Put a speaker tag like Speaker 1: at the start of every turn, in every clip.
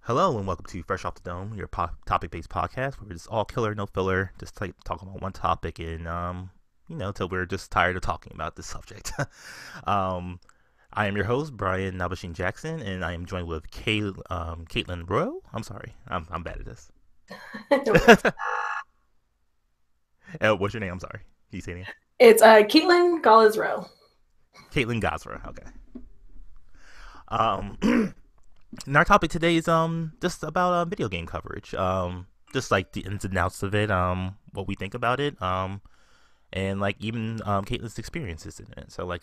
Speaker 1: Hello and welcome to Fresh Off the Dome, your topic-based podcast where it's all killer, no filler, just talking about one topic and till we're just tired of talking about this subject. um, I am your host Brian Nabeshin Jackson, and I am joined with Caitlin Rowe. I'm sorry, I'm bad at this.
Speaker 2: No worries.
Speaker 1: What's your name? I'm sorry. Can you say it again?
Speaker 2: It's Caitlin Galiz-Rowe.
Speaker 1: Caitlin Galiz-Rowe. Okay. Um, and our topic today is just about video game coverage. Just like the ins and outs of it. What we think about it. And like even Caitlin's experiences in it. So in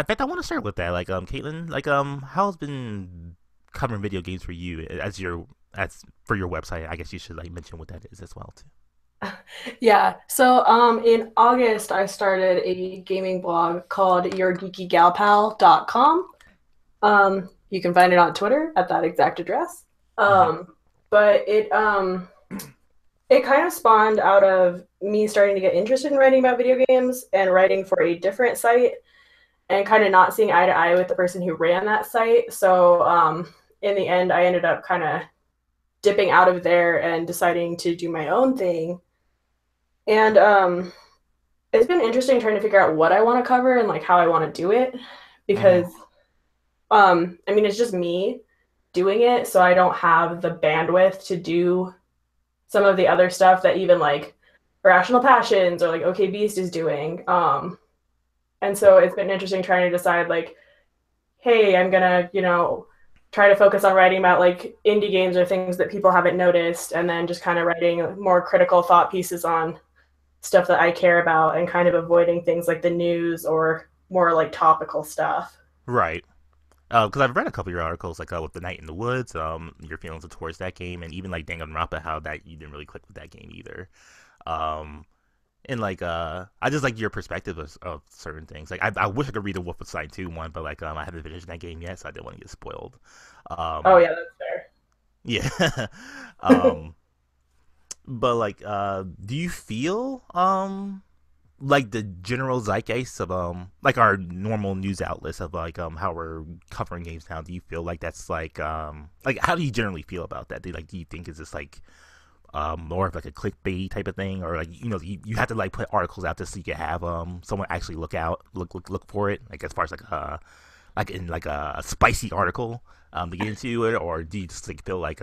Speaker 1: fact, I want to start with that. Caitlin, how's been covering video games for you as for your website? I guess you should like mention what that is as well too.
Speaker 2: Yeah. So in August I started a gaming blog called yourgeekygalpal.com. You can find it on Twitter at that exact address.
Speaker 1: Mm-hmm.
Speaker 2: But it kind of spawned out of me starting to get interested in writing about video games and writing for a different site and kind of not seeing eye to eye with the person who ran that site. So in the end, I ended up kind of dipping out of there and deciding to do my own thing. And it's been interesting trying to figure out what I want to cover and like how I want to do it
Speaker 1: Mm-hmm.
Speaker 2: because I mean it's just me doing it, so I don't have the bandwidth to do some of the other stuff that even like Irrational Passions or like OK Beast is doing. And so it's been interesting trying to decide like, hey, I'm gonna, try to focus on writing about like indie games or things that people haven't noticed, and then just kind of writing more critical thought pieces on stuff that I care about and kind of avoiding things like the news or more like topical stuff.
Speaker 1: Right. Because I've read a couple of your articles, with the Night in the Woods, your feelings towards that game, and even like Danganronpa, how that you didn't really click with that game either. Um, and I just like your perspective of certain things. Like I wish I could read the Wolfenstein 2 one, but I haven't finished that game yet, so I didn't want to get spoiled.
Speaker 2: Oh
Speaker 1: Um,
Speaker 2: yeah, that's
Speaker 1: yeah.
Speaker 2: fair.
Speaker 1: um, but do you feel like the general zeitgeist of like our normal news outlets of how we're covering games now? Do you feel like that's like how do you generally feel about that? Do you think is this like more of like a clickbait type of thing, or like you have to like put articles out just so you can have someone actually look for it, like as far as like in like a spicy article to get into it, or do you just like feel like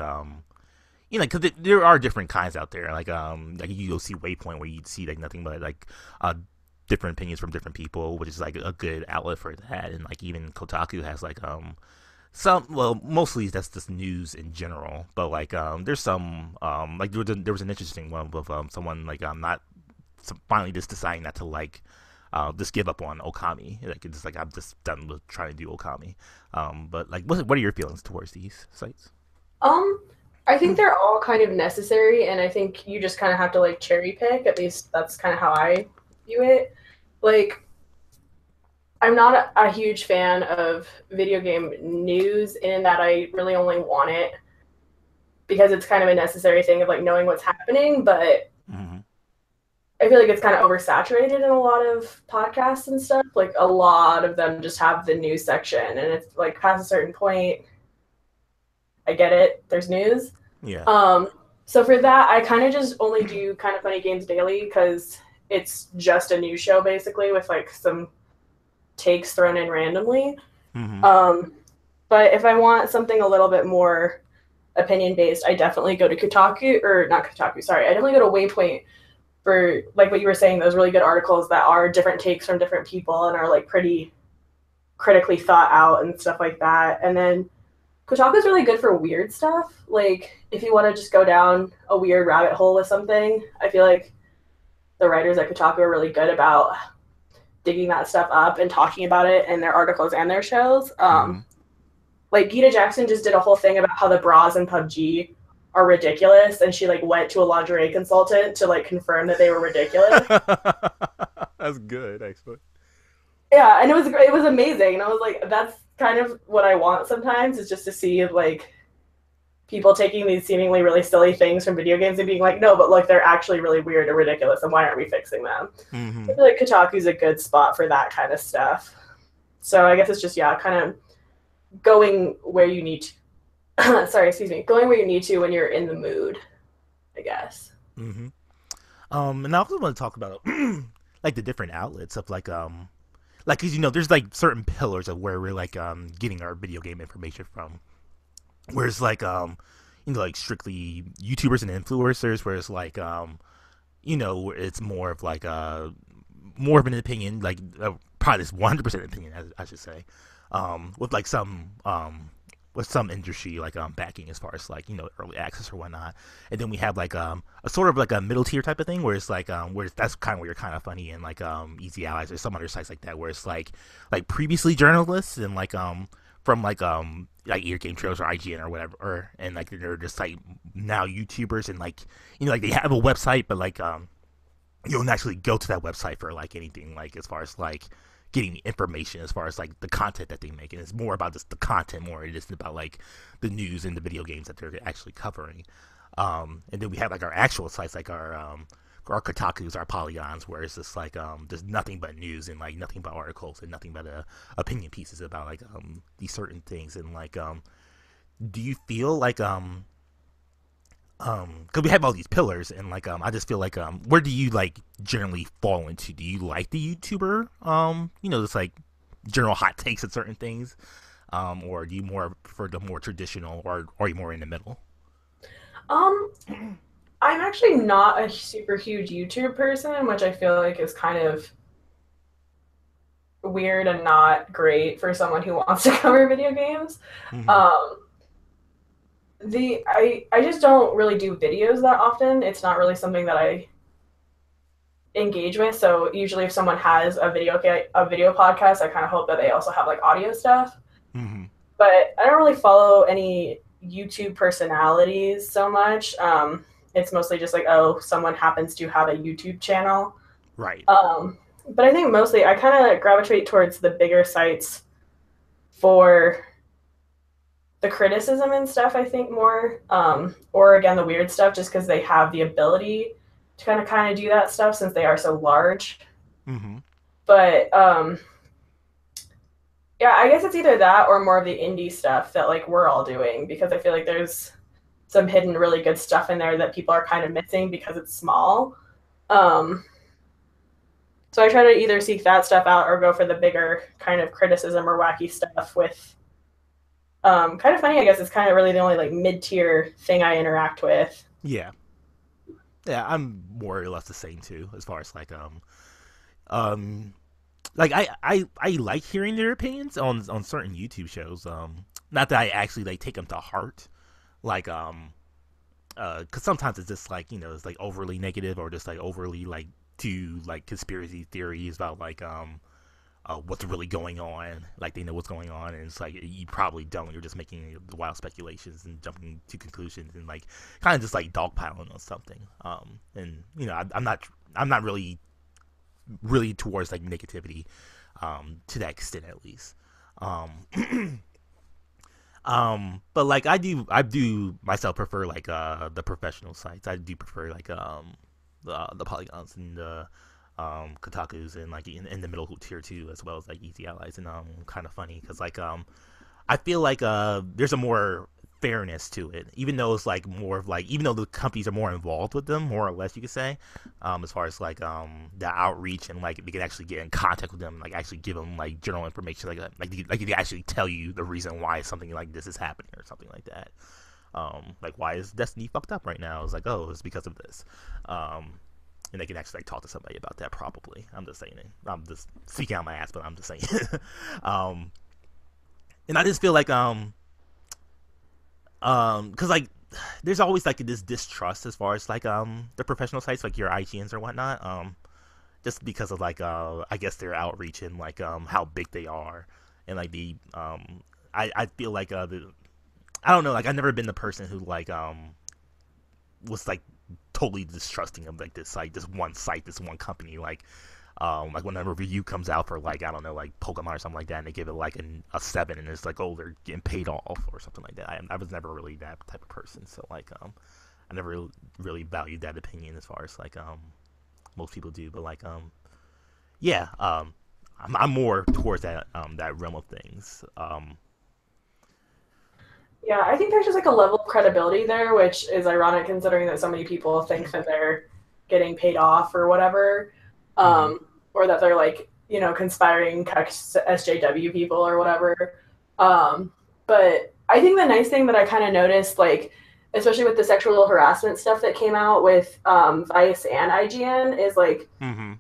Speaker 1: because there are different kinds out there, like you go see Waypoint where you see like nothing but like different opinions from different people, which is like a good outlet for that, and like even Kotaku has some, well, mostly that's just news in general, but there's some like there was an interesting one with someone not finally just deciding not to just give up on Okami. Like it's just like I'm just done with trying to do Okami. But like what are your feelings towards these sites?
Speaker 2: um I think they're all kind of necessary, and I think you just kind of have to like cherry pick. At least that's kind of how I view it. Like, I'm not a huge fan of video game news in that I really only want it because it's kind of a necessary thing of like knowing what's happening, but
Speaker 1: Mm-hmm.
Speaker 2: I feel like it's kind of oversaturated in a lot of podcasts and stuff. Like a lot of them just have the news section, and it's like past a certain point, I get it. There's news.
Speaker 1: Yeah.
Speaker 2: Um, so for that, I kind of just only do Kind of Funny Games Daily because it's just a news show basically with like some takes thrown in randomly.
Speaker 1: Mm-hmm.
Speaker 2: Um, but if I want something a little bit more opinion based, I definitely go to Kotaku or not Kotaku. Sorry, I definitely go to Waypoint for like what you were saying. Those really good articles that are different takes from different people and are like pretty critically thought out and stuff like that. And then Kotaku is really good for weird stuff. Like if you want to just go down a weird rabbit hole with something, I feel like the writers at Kotaku are really good about digging that stuff up and talking about it in their articles and their shows.
Speaker 1: Mm-hmm.
Speaker 2: Like Gita Jackson just did a whole thing about how the bras in PUBG are ridiculous, and she like went to a lingerie consultant to like confirm that they were ridiculous.
Speaker 1: That's good, actually.
Speaker 2: Yeah, and it was amazing, and I was like, that's kind of what I want sometimes is just to see like people taking these seemingly really silly things from video games and being like, no, but look, they're actually really weird and ridiculous, and why aren't we fixing them? I
Speaker 1: Mm-hmm.
Speaker 2: feel like Kotaku's a good spot for that kind of stuff. So I guess it's just yeah, kind of going where you need to sorry, excuse me, going where you need to when you're in the mood, I guess.
Speaker 1: Mm-hmm. And I also want to talk about like the different outlets of like, cause there's like certain pillars of where we're like getting our video game information from. Whereas like like strictly YouTubers and influencers, whereas like it's more of like more of an opinion, like probably this 100% opinion, I should say, with like some with some industry like backing as far as like early access or whatnot, and then we have like a sort of like a middle tier type of thing where it's like where that's kind of where you're kind of funny and like Easy Allies or some other sites like that where it's like previously journalists and from like Ear Game Trails or IGN or whatever, and like they're just like now YouTubers and like like they have a website but like you don't actually go to that website for like anything like as far as like getting information as far as like the content that they make, and it's more about just the content more than just about like the news and the video games that they're actually covering. And then we have like our actual sites like our Kotaku's, our Polygons, where it's just like there's nothing but news and like nothing but articles and nothing but opinion pieces about like these certain things. And like do you feel like because we have all these pillars and like I just feel like where do you like generally fall into? Do you like the YouTuber just like general hot takes at certain things, or do you more prefer the more traditional, or are you more in the middle?
Speaker 2: Um, I'm actually not a super huge YouTube person, which I feel like is kind of weird and not great for someone who wants to cover video games.
Speaker 1: Mm-hmm.
Speaker 2: Um, I just don't really do videos that often. It's not really something that I engage with. So usually, if someone has a video podcast, I kind of hope that they also have like audio stuff.
Speaker 1: Mm-hmm.
Speaker 2: But I don't really follow any YouTube personalities so much. It's mostly just like, oh, someone happens to have a YouTube channel.
Speaker 1: Right.
Speaker 2: But I think mostly I kind of gravitate towards the bigger sites for the criticism and stuff, I think more, or again the weird stuff, just because they have the ability to kind of do that stuff since they are so large.
Speaker 1: Mm-hmm.
Speaker 2: But yeah, I guess it's either that or more of the indie stuff that like we're all doing, because I feel like there's some hidden really good stuff in there that people are kind of missing because it's small. Um, so I try to either seek that stuff out or go for the bigger kind of criticism or wacky stuff with. Kind of funny, I guess. It's kind of really the only like mid tier thing I interact with.
Speaker 1: Yeah. Yeah, I'm more or less the same too, as far as um like I like hearing their opinions on certain YouTube shows. Not that I actually like take them to heart. Like because sometimes it's just like it's like overly negative or just like overly like to like conspiracy theories about like what's really going on. Like they know what's going on, and it's like you probably don't. You're just making wild speculations and jumping to conclusions and like kind of just like dogpiling on something. And I'm not really towards like negativity, to that extent at least. Um, but like I do myself prefer like the professional sites. I do prefer like the Polygons and the Kotaku's and like in the middle tier too, as well as like Easy Allies and kind of funny because like I feel like there's a more fairness to it, even though it's like more of like even though the companies are more involved with them, more or less you could say, as far as like the outreach and like we can actually get in contact with them, like actually give them like general information, like they actually tell you the reason why something like this is happening or something like that. Like why is Destiny fucked up right now? It's like, oh, it's because of this. And they can actually like talk to somebody about that probably. I'm just saying it. I'm just speaking out my ass, but I'm just saying. um, and I just feel like because like there's always like this distrust as far as like the professional sites like your IGNs or whatnot. Just because of like I guess their outreach and like how big they are and like the I feel like I don't know, like I've never been the person who like was like totally distrusting of like this one company like when a review comes out for like I don't know like Pokemon or something like that and they give it like a 7 and it's like, oh, they're getting paid off or something like that. I was never really that type of person, so like I never really valued that opinion as far as like most people do, but like yeah, I'm more towards that realm of things.
Speaker 2: Yeah, I think there's just like a level of credibility there, which is ironic considering that so many people think that they're getting paid off or whatever,
Speaker 1: Mm-hmm.
Speaker 2: or that they're like conspiring SJW people or whatever. Um, but I think the nice thing that I kind of noticed, like especially with the sexual harassment stuff that came out with Vice and IGN, is like
Speaker 1: Mm-hmm.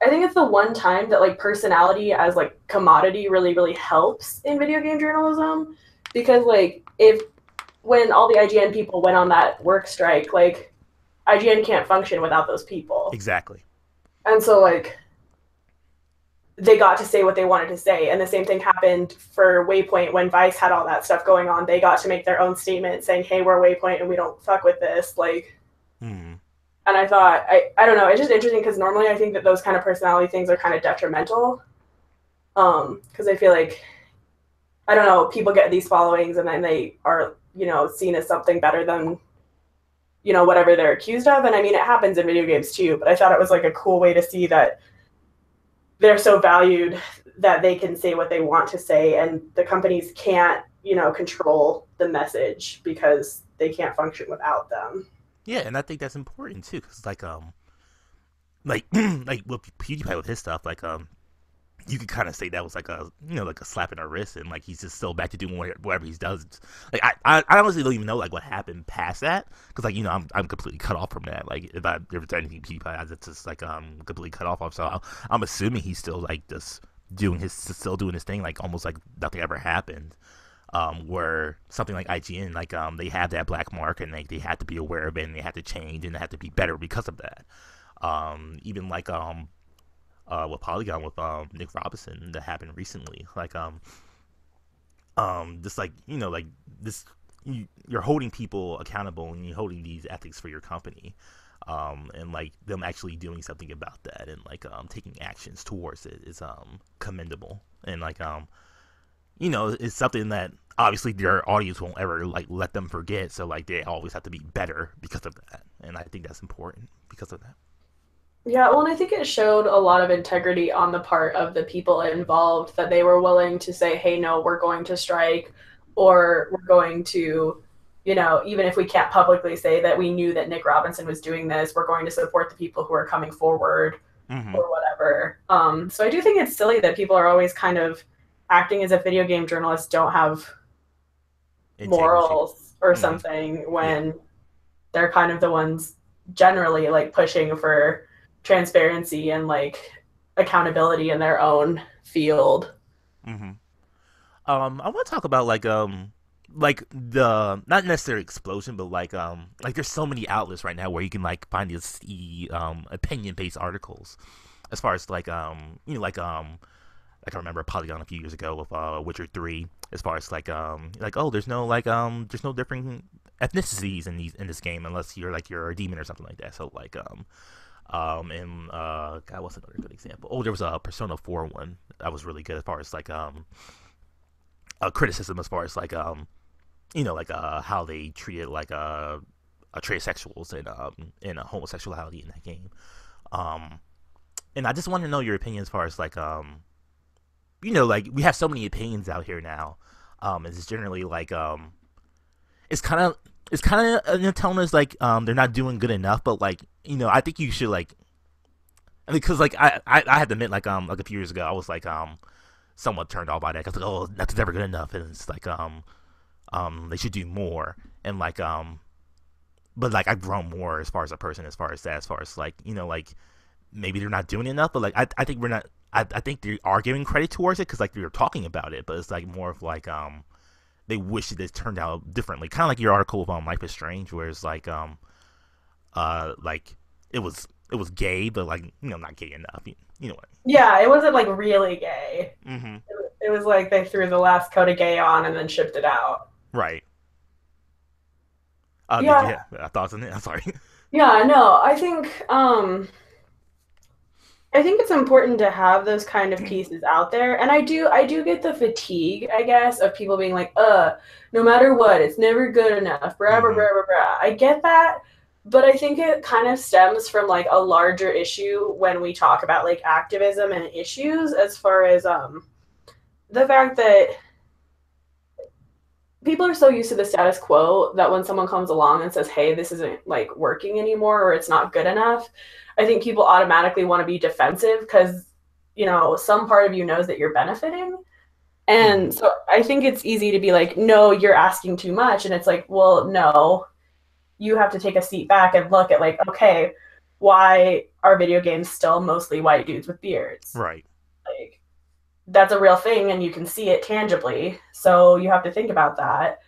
Speaker 2: I think it's the one time that like personality as like commodity really helps in video game journalism because like if when all the IGN people went on that work strike, like IGN can't function without those people.
Speaker 1: Exactly.
Speaker 2: And so like they got to say what they wanted to say. And the same thing happened for Waypoint when Vice had all that stuff going on. They got to make their own statement saying, "Hey, we're Waypoint and we don't fuck with this." Like
Speaker 1: Mm-hmm.
Speaker 2: and I thought I don't know, it's just interesting because normally I think that those kind of personality things are kind of detrimental. Because I feel like I don't know, people get these followings and then they are, seen as something better than whatever they're accused of. And I mean, it happens in video games too, but I thought it was like a cool way to see that they're so valued that they can say what they want to say and the companies can't, control the message because they can't function without them.
Speaker 1: Yeah, and I think that's important too, because like like with PewDiePie with his stuff, you could kind of say that was like a like a slap in the wrist, and like he's just still back to doing whatever he does. Like I honestly don't even know like what happened past that, because like I'm completely cut off from that. Like if there's anything PewDiePie, it's just like completely cut off of. So I'm assuming he's still like just still doing his thing, like almost like nothing ever happened. Where something like IGN, like they have that black mark, and they had to be aware of it, and they had to change, and they had to be better because of that. Even like with Polygon with Nick Robinson that happened recently. Just like like this, you're holding people accountable and you're holding these ethics for your company, and like them actually doing something about that and like taking actions towards it is commendable, and like it's something that obviously their audience won't ever like let them forget. So like they always have to be better because of that, and I think that's important because of that.
Speaker 2: Yeah, well, and I think it showed a lot of integrity on the part of the people involved that they were willing to say, hey, no, we're going to strike, or we're going to, even if we can't publicly say that we knew that Nick Robinson was doing this, we're going to support the people who are coming forward
Speaker 1: Mm-hmm.
Speaker 2: or whatever. So I do think it's silly that people are always kind of acting as if video game journalists don't have
Speaker 1: Integrity.
Speaker 2: morals or
Speaker 1: Mm-hmm.
Speaker 2: something
Speaker 1: Yeah.
Speaker 2: when they're kind of the ones generally like pushing for transparency and like accountability in their own field.
Speaker 1: Mm-hmm. I want to talk about like the not necessarily explosion, but like there's so many outlets right now where you can like find these opinion based articles, as far as like I remember Polygon a few years ago with Witcher 3, as far as like oh there's no different ethnicities in this game unless you're a demon or something like that. So and God, what's another good example? Oh, there was a Persona 4 one that was really good as far as a criticism as far as how they treated transsexuals and homosexuality in that game. Um, and I just want to know your opinion as far as like we have so many opinions out here now. It's generally it's kind of telling us they're not doing good enough, but I think you should because I had to admit like a few years ago I was somewhat turned off by that because oh nothing's ever good enough, and it's they should do more, and but like I've grown more as far as a person, as far as that, as far as maybe they're not doing enough, but I think we're not. I think they are giving credit towards it because we were talking about it, but it's more of they wish it turned out differently. Kind of like your article about Life is Strange, where it's like it was gay, but not gay enough. You know what?
Speaker 2: Yeah, it wasn't like really gay.
Speaker 1: Mm-hmm.
Speaker 2: It was like they threw the last coat of gay on and then shipped it out.
Speaker 1: Right. Did you
Speaker 2: Yeah,
Speaker 1: have thoughts on it? I'm sorry.
Speaker 2: yeah, no, I think it's important to have those kind of pieces out there. And I do get the fatigue, I guess, of people being like, no matter what, it's never good enough, blah, blah,
Speaker 1: Mm-hmm.
Speaker 2: blah, blah, blah. I get that. But I think it kind of stems from like a larger issue when we talk about like activism and issues as far as the fact that people are so used to the status quo that when someone comes along and says, hey, this isn't like working anymore or it's not good enough, I think people automatically want to be defensive because, you know, some part of you knows that you're benefiting.
Speaker 1: Mm-hmm.
Speaker 2: And so I think it's easy to be like, no, you're asking too much. And it's like, well, no, you have to take a seat back and look at like, okay, why are video games still mostly white dudes with beards?
Speaker 1: Right.
Speaker 2: Like, that's a real thing and you can see it tangibly. So you have to think about that.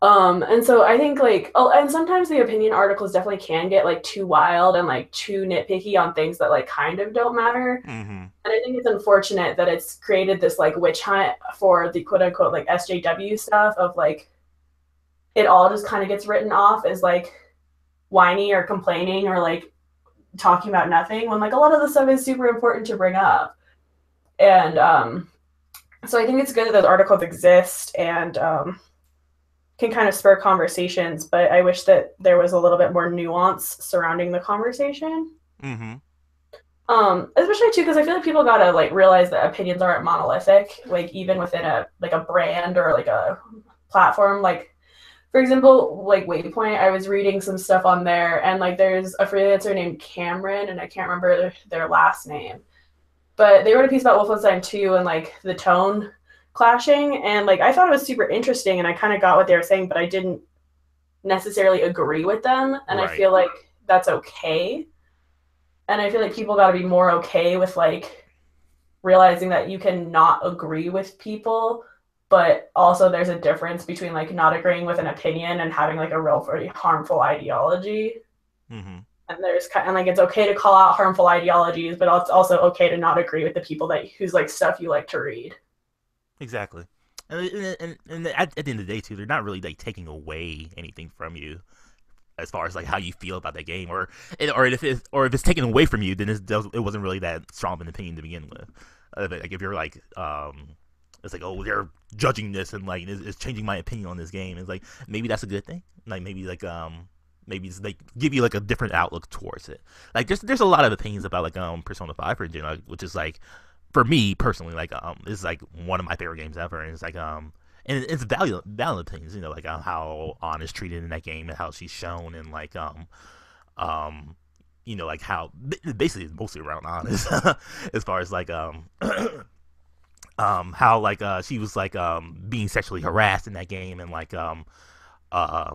Speaker 2: And so I think like, oh, and sometimes the opinion articles definitely can get like too wild and like too nitpicky on things that like kind of don't matter.
Speaker 1: Mm-hmm.
Speaker 2: And I think it's unfortunate that it's created this like witch hunt for the quote unquote like SJW stuff of like it all just kind of gets written off as like whiny or complaining or like talking about nothing when like a lot of the stuff is super important to bring up. And so I think it's good that those articles exist and can kind of spur conversations, but I wish that there was a little bit more nuance surrounding the conversation.
Speaker 1: Mm-hmm.
Speaker 2: Especially too, because I feel like people gotta like realize that opinions aren't monolithic, like even within a like a brand or like a platform. Like for example, like Waypoint, I was reading some stuff on there, and like there's a freelancer named Cameron, and I can't remember their last name, but they wrote a piece about Wolfenstein 2 and like the tone clashing, and like I thought it was super interesting, and I kind of got what they were saying, but I didn't necessarily agree with them, and I
Speaker 1: Right.
Speaker 2: feel like that's okay. And I feel like people got to be more okay with like realizing that you can not agree with people, but also there's a difference between like not agreeing with an opinion and having like a real very harmful ideology.
Speaker 1: Mm-hmm.
Speaker 2: And there's kind of like it's okay to call out harmful ideologies, but it's also okay to not agree with the people that whose like stuff you like to read.
Speaker 1: Exactly. And at the end of the day, too, they're not really like taking away anything from you as far as like how you feel about that game, or if it's taken away from you, then it wasn't really that strong of an opinion to begin with. Like if you're like, it's like, oh, they're judging this and like it's changing my opinion on this game. It's like maybe that's a good thing. Like maybe it's like give you like a different outlook towards it. Like there's a lot of opinions about like Persona 5 for general, which is like for me personally like it's like one of my favorite games ever, and it's like and it's valid opinions, you know, like how Ann is treated in that game and how she's shown, and like um you know, like how basically it's mostly around honest as far as like how like she was like being sexually harassed in that game, uh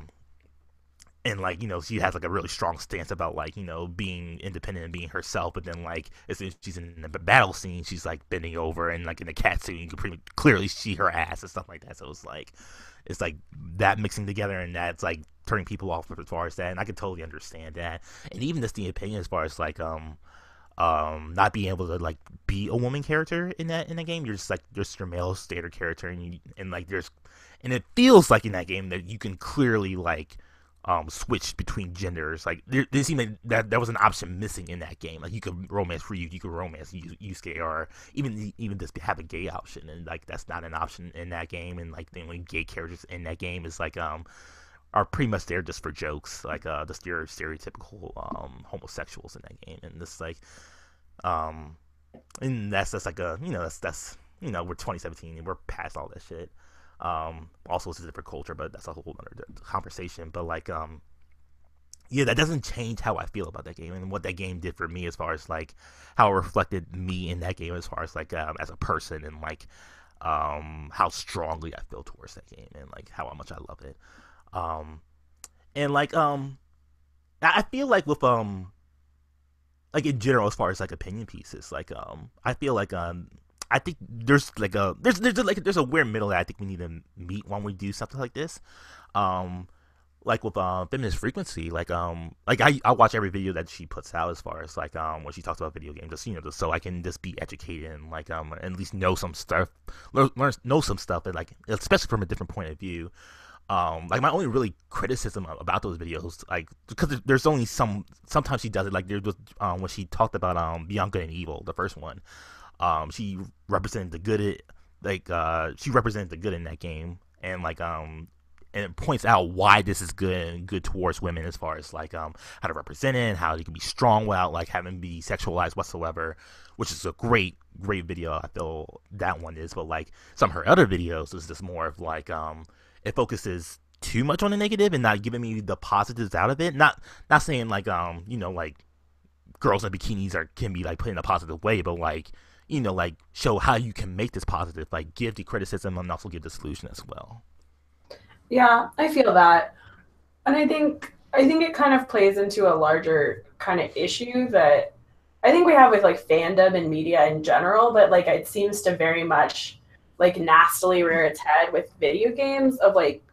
Speaker 1: and like, you know, she has like a really strong stance about like, you know, being independent and being herself, but then like as soon as she's in the battle scene she's like bending over, and like in the cat suit you can pretty clearly see her ass and stuff like that. So it's like that mixing together, and that's like turning people off as far as that, and I can totally understand that. And even just the opinion as far as like not being able to like be a woman character in that game, you're just like just your male standard character, and like there's, and it feels like in that game that you can clearly like switch between genders. Like there seemed like that was an option missing in that game. Like you could romance Ryuk, you could romance Yusuke, or even just have a gay option, and like that's not an option in that game. And like the only gay characters in that game is like are pretty much there just for jokes, like the stereotypical homosexuals in that game. And this like um and that's like a, you know, that's you know, we're 2017 and we're past all that shit. Also it's a different culture, but that's a whole other conversation. But like yeah, that doesn't change how I feel about that game and what that game did for me as far as like how it reflected me in that game as far as like as a person, and like how strongly I feel towards that game, and like how much I love it. Um and like I feel like with like in general as far as like opinion pieces, like I feel like I think there's like there's a weird middle that I think we need to meet when we do something like this. Um like with feminist frequency, like I watch every video that she puts out as far as like when she talks about video games, just, you know, just so I can just be educated and like at least know some stuff, know some stuff, and like especially from a different point of view. Like my only really criticism about those videos, like because there's only sometimes she does it, like there was when she talked about Beyond Good and Evil, the first one. She represented the good, she represented the good in that game, and it points out why this is good and good towards women as far as like how to represent it and how they can be strong without like having to be sexualized whatsoever, which is a great video. I feel that one is, but like some of her other videos is just more of like it focuses too much on the negative and not giving me the positives out of it. Not saying like like girls in bikinis can be like put in a positive way, but like like show how you can make this positive, like give the criticism and also give the solution as well.
Speaker 2: Yeah, I feel that. And I think it kind of plays into a larger kind of issue that I think we have with like fandom and media in general, but like it seems to very much like nastily rear its head with video games of like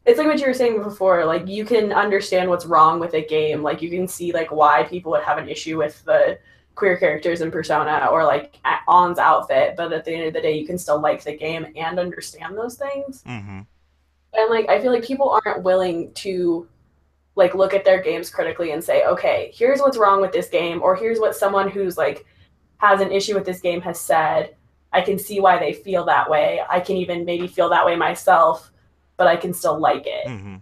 Speaker 2: it's like what you were saying before, like you can understand what's wrong with a game, like you can see like why people would have an issue with the queer characters in Persona or like On's outfit, but at the end of the day you can still like the game and understand those things.
Speaker 1: Mm-hmm.
Speaker 2: And like I feel like people aren't willing to like look at their games critically and say, okay, here's what's wrong with this game, or here's what someone who's like has an issue with this game has said. I can see why they feel that way. I can even maybe feel that way myself, but I can still like it.
Speaker 1: Mm-hmm.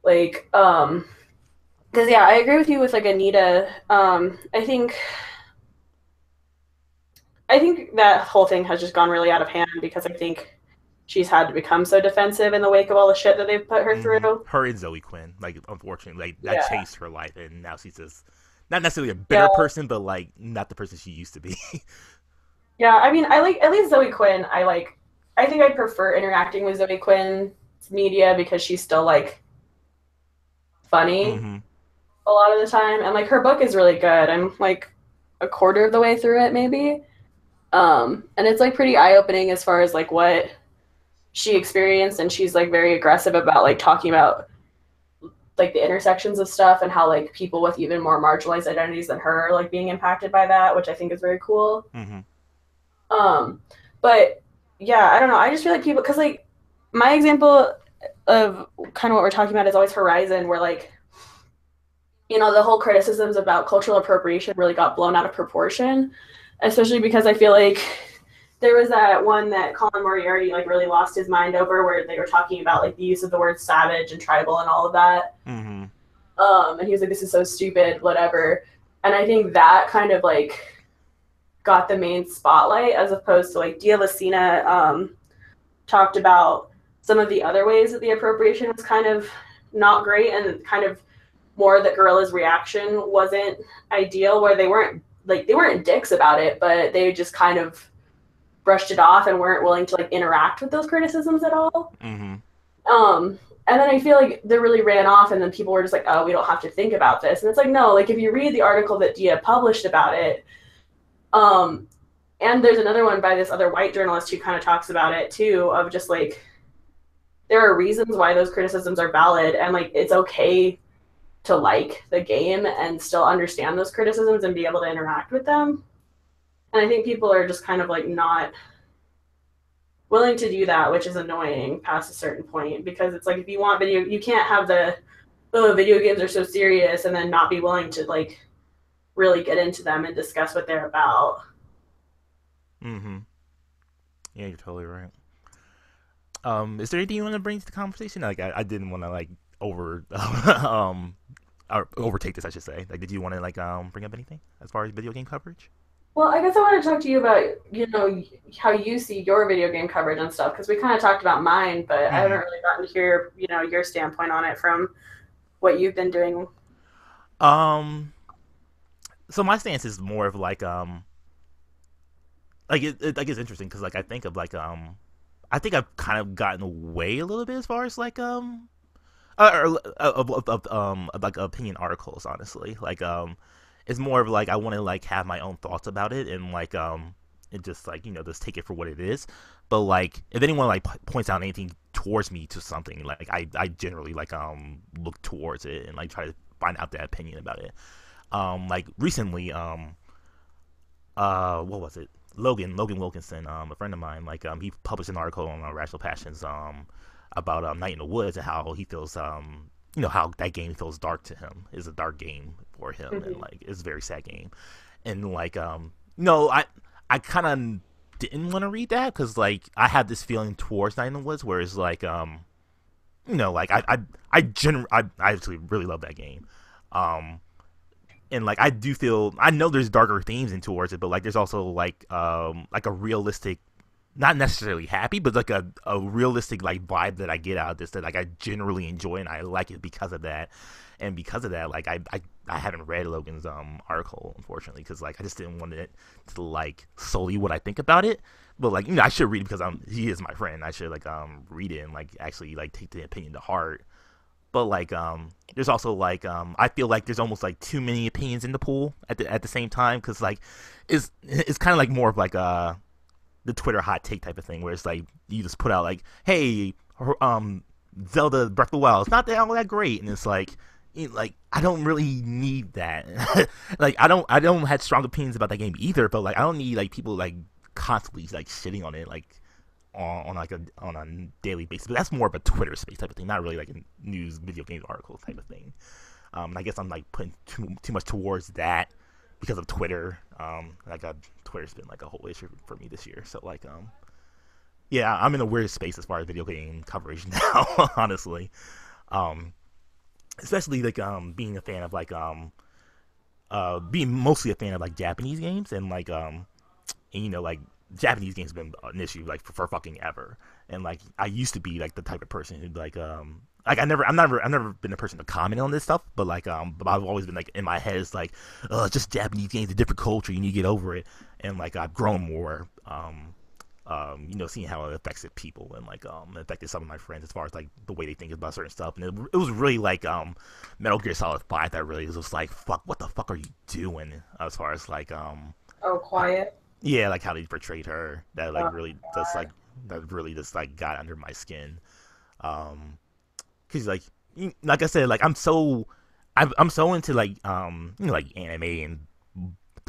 Speaker 2: Like, because yeah, I agree with you with like Anita. I think that whole thing has just gone really out of hand because I think she's had to become so defensive in the wake of all the shit that they've put her
Speaker 1: Mm-hmm.
Speaker 2: through.
Speaker 1: Her and Zoe Quinn, like unfortunately, like that
Speaker 2: Yeah.
Speaker 1: changed her life, and now she's just not necessarily a
Speaker 2: Yeah.
Speaker 1: bitter person, but like not the person she used to be.
Speaker 2: Yeah, I mean, I like at least Zoe Quinn. I think I prefer interacting with Zoe Quinn's media because she's still like funny
Speaker 1: Mm-hmm.
Speaker 2: a lot of the time, and like her book is really good. I'm like a quarter of the way through it, maybe. And it's like pretty eye opening as far as like what she experienced, and she's like very aggressive about like talking about like the intersections of stuff and how like people with even more marginalized identities than her are like being impacted by that, which I think is very cool.
Speaker 1: Mm-hmm.
Speaker 2: Um, but yeah, I don't know. I just feel like people, because like my example of kind of what we're talking about is always Horizon, where like, the whole criticisms about cultural appropriation really got blown out of proportion, especially because I feel like there was that one that Colin Moriarty like really lost his mind over where they were talking about like the use of the word savage and tribal and all of that.
Speaker 1: Mm-hmm.
Speaker 2: And he was like, this is so stupid, whatever. And I think that kind of like got the main spotlight as opposed to like Dia Lucina talked about some of the other ways that the appropriation was kind of not great and kind of more that Gorilla's reaction wasn't ideal, where they weren't dicks about it, but they just kind of brushed it off and weren't willing to like interact with those criticisms at all.
Speaker 1: Mm-hmm.
Speaker 2: And then I feel like they really ran off and then people were just like, oh, we don't have to think about this. And it's like, no, like if you read the article that Dia published about it, and there's another one by this other white journalist who kind of talks about it too, of just like, there are reasons why those criticisms are valid and like it's okay to like the game and still understand those criticisms and be able to interact with them. And I think people are just kind of like not willing to do that, which is annoying past a certain point, because it's like if you want video, you can't have the video games are so serious and then not be willing to like really get into them and discuss what they're about.
Speaker 1: Mm-hmm. Yeah, you're totally right. Is there anything you want to bring to the conversation? Like, I didn't want to like or overtake this, I should say. Like, did you want to like bring up anything as far as video game coverage?
Speaker 2: Well, I guess I want to talk to you about, how you see your video game coverage and stuff, because we kind of talked about mine, but I haven't really gotten to hear, your standpoint on it from what you've been doing.
Speaker 1: So my stance is more of like like it's interesting because like I think of like I think I've kind of gotten away a little bit as far as like of like opinion articles, honestly. Like it's more of like I want to like have my own thoughts about it and like and just like just take it for what it is. But like if anyone like points out anything towards me to something, like I generally like look towards it and like try to find out their opinion about it. Like recently what was it? Logan Wilkinson, a friend of mine, like he published an article on Rational Passions about Night in the Woods and how he feels how that game feels dark to him. It's a dark game for him,
Speaker 2: Mm-hmm.
Speaker 1: and like it's a very sad game. And like no, I kind of didn't want to read that because like I had this feeling towards Night in the Woods where it's like like I actually really love that game. And like I do feel I know there's darker themes in towards it, but like there's also like a realistic not necessarily happy, but like a realistic like vibe that I get out of this that like I generally enjoy and I like it because of that. And because of that, like I haven't read Logan's article unfortunately because like I just didn't want it to like solely what I think about it. But like I should read it because he is my friend. I should like read it and like actually like take the opinion to heart. But like there's also like I feel like there's almost like too many opinions in the pool at the same time because like it's kind of like more of like the Twitter hot take type of thing where it's like you just put out like, hey, Zelda Breath of the Wild, it's not that all that great, and it's like like I don't really need that. Like I don't have strong opinions about that game either, but like I don't need like people like constantly like shitting on it like on like on a daily basis. But that's more of a Twitter space type of thing, not really like a news video games article type of thing. And I guess I'm like putting too much towards that because of Twitter. Like Twitter's been like a whole issue for me this year. So like yeah, I'm in a weird space as far as video game coverage now, honestly. Um, Especially like being a fan of like being mostly a fan of like Japanese games and like and like Japanese games have been an issue like for fucking ever. And like I used to be like the type of person who like I've never been a person to comment on this stuff, but like but I've always been like in my head it's like it's just Japanese games, a different culture, you need to get over it. And like I've grown more seeing how it affected people and like it affected some of my friends as far as like the way they think about certain stuff. And it was really like Metal Gear Solid 5 that really was just like fuck, what the fuck are you doing as far as like
Speaker 2: Oh, quiet.
Speaker 1: yeah, like how they portrayed her that like
Speaker 2: Oh,
Speaker 1: really just
Speaker 2: God.
Speaker 1: like that really just like got under my skin. Because like like I said, like I'm so into like like anime and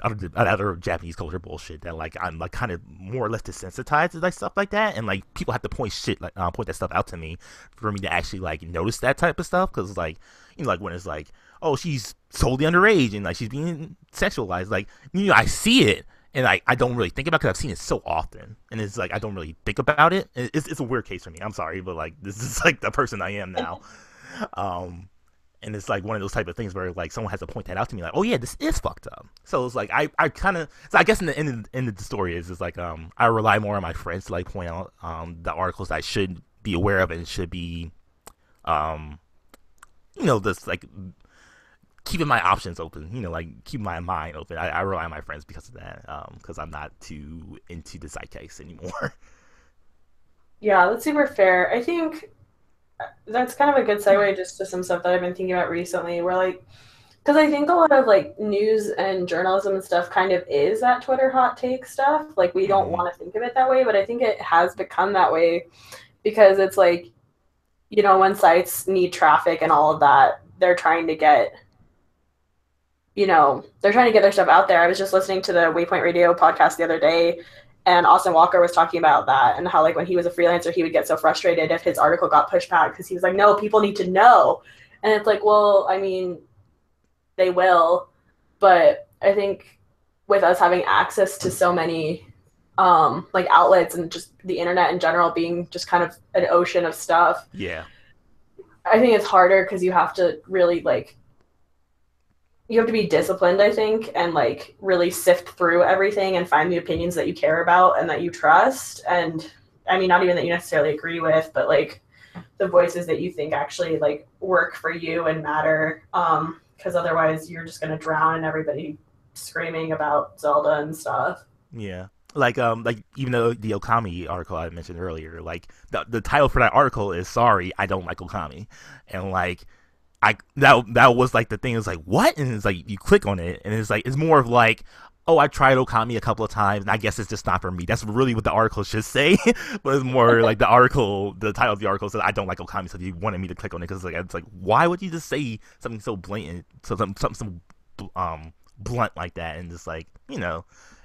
Speaker 1: other Japanese culture bullshit that like I'm like kind of more or less desensitized to like stuff like that, and like people have to point that stuff out to me for me to actually like notice that type of stuff because like like when it's like, oh, she's totally underage and like she's being sexualized, like I see it and I don't really think about it because I've seen it so often, and it's like I don't really think about it. It's a weird case for me. I'm sorry, but like this is like the person I am now. Um, and it's like one of those type of things where like someone has to point that out to me, like, oh yeah, this is fucked up. So it's like I kind of, so I guess in the end of the story is like I rely more on my friends to like point out the articles I should be aware of and should be um just like keeping my options open, like keeping my mind open. I rely on my friends because of that, because I'm not too into the zeitgeist anymore.
Speaker 2: Yeah, that's super fair. I think that's kind of a good segue just to some stuff that I've been thinking about recently, where like, because I think a lot of like news and journalism and stuff kind of is that Twitter hot take stuff. Like, we don't
Speaker 1: Hmm.
Speaker 2: want to think of it that way, but I think it has become that way because it's like, when sites need traffic and all of that, they're trying to get their stuff out there. I was just listening to the Waypoint Radio podcast the other day, and Austin Walker was talking about that and how like when he was a freelancer, he would get so frustrated if his article got pushed back because he was like, no, people need to know. And it's like, well, I mean, they will, but I think with us having access to so many like outlets and just the internet in general being just kind of an ocean of stuff,
Speaker 1: Yeah,
Speaker 2: I think it's harder because you have to really like you have to be disciplined, I think, and like really sift through everything and find the opinions that you care about and that you trust. And I mean, not even that you necessarily agree with, but like the voices that you think actually like work for you and matter. Because otherwise, you're just gonna drown in everybody screaming about Zelda and stuff.
Speaker 1: yeah. Like even though the Okami article I mentioned earlier, like the title for that article is "Sorry, I don't like Okami," and like that was like the thing. It's like what, and it's like you click on it, and it's like it's more of like, oh, I tried Okami a couple of times, and I guess it's just not for me. That's really what the article should say, but it's more like the title of the article says I don't like Okami, so you wanted me to click on it because it's like why would you just say something so blatant, something so blunt like that, and just like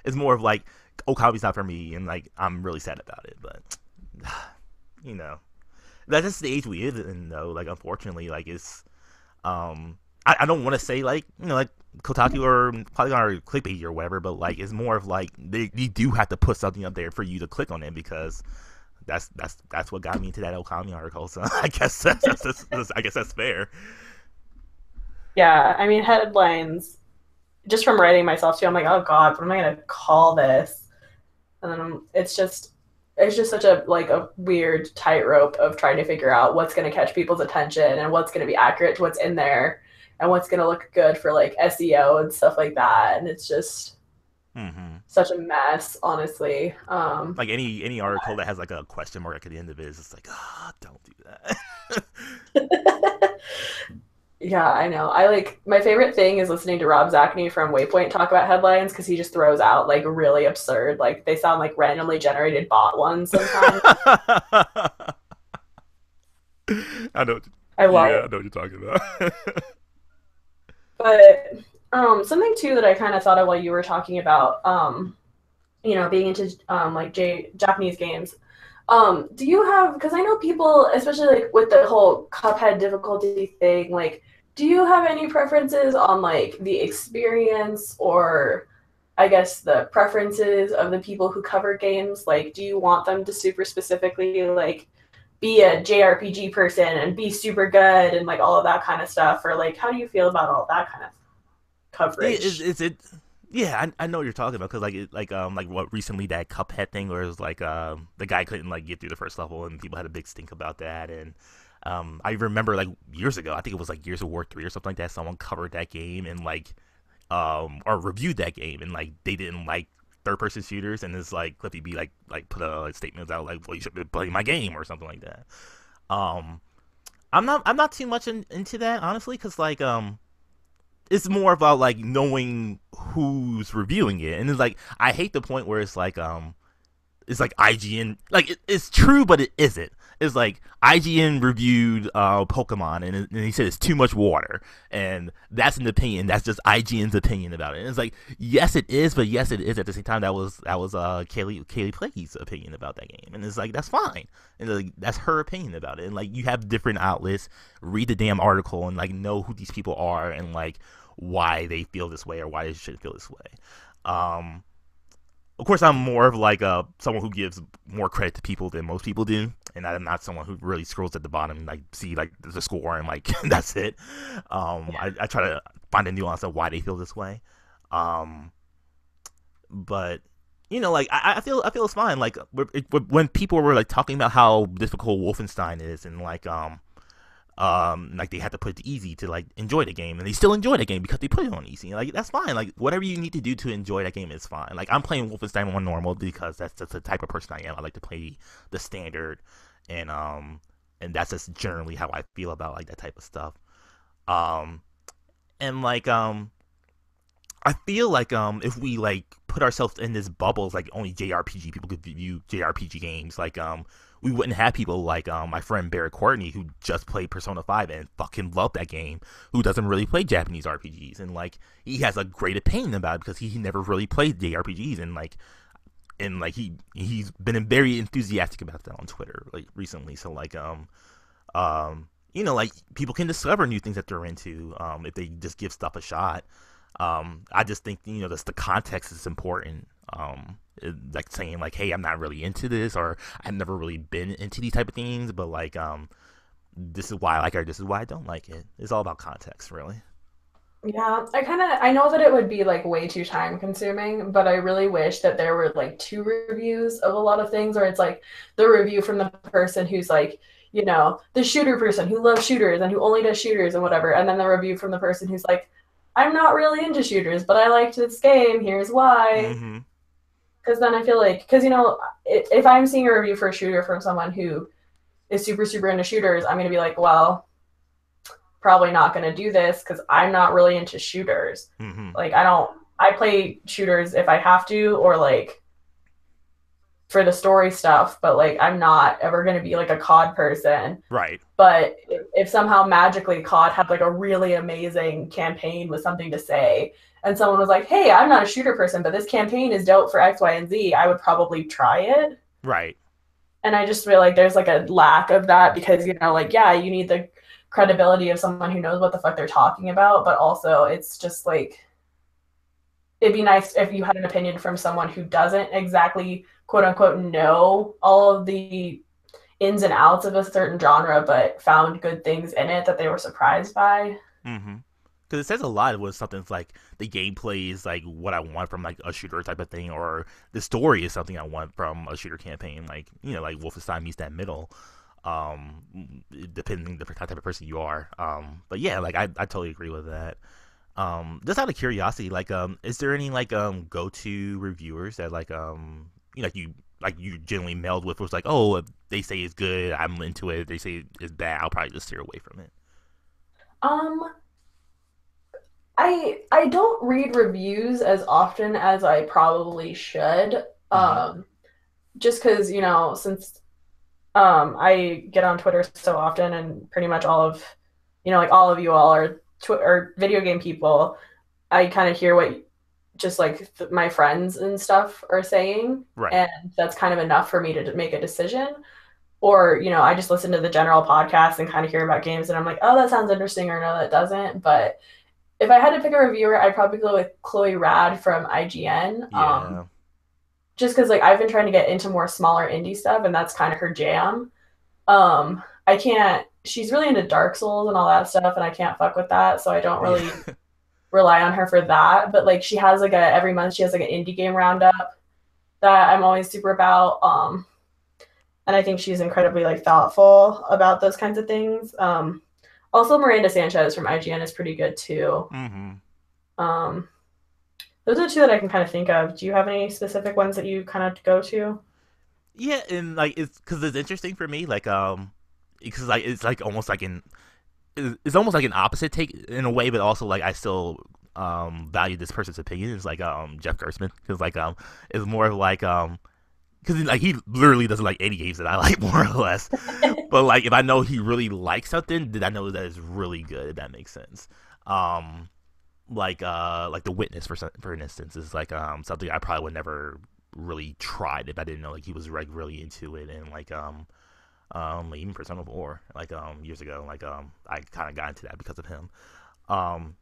Speaker 1: it's more of like Okami's not for me, and like I'm really sad about it, but you know that's just the age we live in, though. Like unfortunately, like it's I don't want to say like like Kotaku or Polygon or clickbait or whatever, but like it's more of like you do have to put something up there for you to click on it because that's what got me into that Okami article. So I guess I guess that's fair.
Speaker 2: Yeah, I mean, headlines, just from writing myself too, I'm like, oh God, what am I going to call this? And then it's just, it's just such a like a weird tightrope of trying to figure out what's going to catch people's attention and what's going to be accurate to what's in there and what's going to look good for like SEO and stuff like that. And it's just
Speaker 1: Mm-hmm.
Speaker 2: such a mess, honestly.
Speaker 1: Like any article that has like a question mark at the end of it is just like, ah, oh, don't do that.
Speaker 2: Yeah, I know. I like my favorite thing is listening to Rob Zacny from Waypoint talk about headlines because he just throws out like really absurd, like they sound like randomly generated bot ones sometimes.
Speaker 1: I know.
Speaker 2: I love
Speaker 1: Yeah, I
Speaker 2: it.
Speaker 1: know what you're talking about.
Speaker 2: But something too that I kind of thought of while you were talking about, being into like Japanese games. Do you have? Because I know people, especially like with the whole Cuphead difficulty thing, like, do you have any preferences on like the experience or I guess the preferences of the people who cover games? Like, do you want them to super specifically like be a JRPG person and be super good and like all of that kind of stuff, or like how do you feel about all that kind of coverage?
Speaker 1: Is it? Yeah, I know what you're talking about because like what recently that Cuphead thing where it was like the guy couldn't like get through the first level and people had a big stink about that and I remember like years ago I think it was like Gears of War 3 or something like that someone covered that game and like or reviewed that game and like they didn't like third person shooters and it's like Cliffy B like put a like, statement out like well you should be playing my game or something like that. Um, I'm not too much into that honestly because like it's more about like knowing who's reviewing it, and it's like I hate the point where it's like IGN like it's true but it isn't. It's like IGN reviewed Pokemon and he said it's too much water, and that's an opinion. That's just IGN's opinion about it. And it's like yes it is, but yes it is at the same time. That was Kaylee Play's opinion about that game, and it's like that's fine, and like, that's her opinion about it. And like you have different outlets, read the damn article and like know who these people are and like why they feel this way or why they shouldn't feel this way. Um, of course, I'm more of like someone who gives more credit to people than most people do, and I'm not someone who really scrolls at the bottom and like see like the score and like that's it. I try to find a nuance of why they feel this way. Um, but like I feel it's fine. Like when people were like talking about how difficult Wolfenstein is, and like they had to put it easy to like enjoy the game, and they still enjoy the game because they put it on easy. Like that's fine. Like whatever you need to do to enjoy that game is fine. Like I'm playing Wolfenstein on normal because that's just the type of person I am. I like to play the standard, and that's just generally how I feel about like that type of stuff. Um, and like I feel like if we like put ourselves in this bubble, like only JRPG people could view JRPG games, like we wouldn't have people like my friend Barrett Courtney who just played Persona 5 and fucking loved that game, who doesn't really play Japanese RPGs and like he has a great opinion about it because he never really played JRPGs and he's been very enthusiastic about that on Twitter like recently. So like like people can discover new things that they're into if they just give stuff a shot. I just think just the context is important. Like saying like, hey, I'm not really into this, or I've never really been into these type of things, but like, this is why I like it, or this is why I don't like it. It's all about context, really.
Speaker 2: Yeah, I know that it would be like way too time consuming, but I really wish that there were like two reviews of a lot of things, or it's like the review from the person who's like, the shooter person who loves shooters and who only does shooters and whatever, and then the review from the person who's like, I'm not really into shooters, but I liked this game. Here's why.
Speaker 1: Mm-hmm.
Speaker 2: Because then I feel like, because if I'm seeing a review for a shooter from someone who is super super into shooters, I'm gonna be like, well, probably not going to do this because I'm not really into shooters.
Speaker 1: Mm-hmm.
Speaker 2: Like, I play shooters if I have to, or like for the story stuff, but like, I'm not ever going to be like a COD person.
Speaker 1: Right.
Speaker 2: But if somehow magically COD had like a really amazing campaign with something to say, and someone was like, hey, I'm not a shooter person, but this campaign is dope for X, Y, and Z, I would probably try it.
Speaker 1: Right.
Speaker 2: And I just feel like there's like a lack of that because, like, yeah, you need the credibility of someone who knows what the fuck they're talking about, but also it's just like it'd be nice if you had an opinion from someone who doesn't exactly quote unquote know all of the ins and outs of a certain genre but found good things in it that they were surprised by.
Speaker 1: Mm-hmm. Because it says a lot when something's like the gameplay is like what I want from like a shooter type of thing, or the story is something I want from a shooter campaign. Like like Wolfenstein meets that middle. Depending the type of person you are. But yeah, like I totally agree with that. Just out of curiosity, like is there any like go to reviewers that like you generally meld with? Was like, oh, if they say it's good, I'm into it. If they say it's bad, I'll probably just steer away from it.
Speaker 2: Um, I don't read reviews as often as I probably should.
Speaker 1: Mm-hmm.
Speaker 2: Just because, since I get on Twitter so often, and pretty much like all of you all are or video game people. I kind of hear what just like my friends and stuff are saying,
Speaker 1: Right.
Speaker 2: and that's kind of enough for me to make a decision. Or I just listen to the general podcast and kind of hear about games, and I'm like, oh, that sounds interesting, or no, that doesn't. But if I had to pick a reviewer, I'd probably go with Chloe Rad from IGN.
Speaker 1: Yeah.
Speaker 2: Just because like I've been trying to get into more smaller indie stuff, and that's kind of her jam. I can't. She's really into Dark Souls and all that stuff, and I can't fuck with that, so I don't
Speaker 1: Yeah.
Speaker 2: really rely on her for that. But like she has like a every month she has like an indie game roundup that I'm always super about. And I think she's incredibly like thoughtful about those kinds of things. Also Miranda Sanchez from IGN is pretty good too.
Speaker 1: Mm-hmm.
Speaker 2: Um, those are two that I can kind of think of. Do you have any specific ones that you kind of go to?
Speaker 1: Yeah, and like it's because it's interesting for me, like because like it's like almost like it's almost like an opposite take in a way, but also like I still value this person's opinion. It's like Jeff Gerstmann, because like it's more of like because like he literally doesn't like any games that I like more or less. But like if I know he really likes something, then I know that it's really good. If that makes sense. Um, like The Witness for instance is like something I probably would never really tried if I didn't know like he was like really into it, and like even Persona 4 like years ago, like I kind of got into that because of him. Um,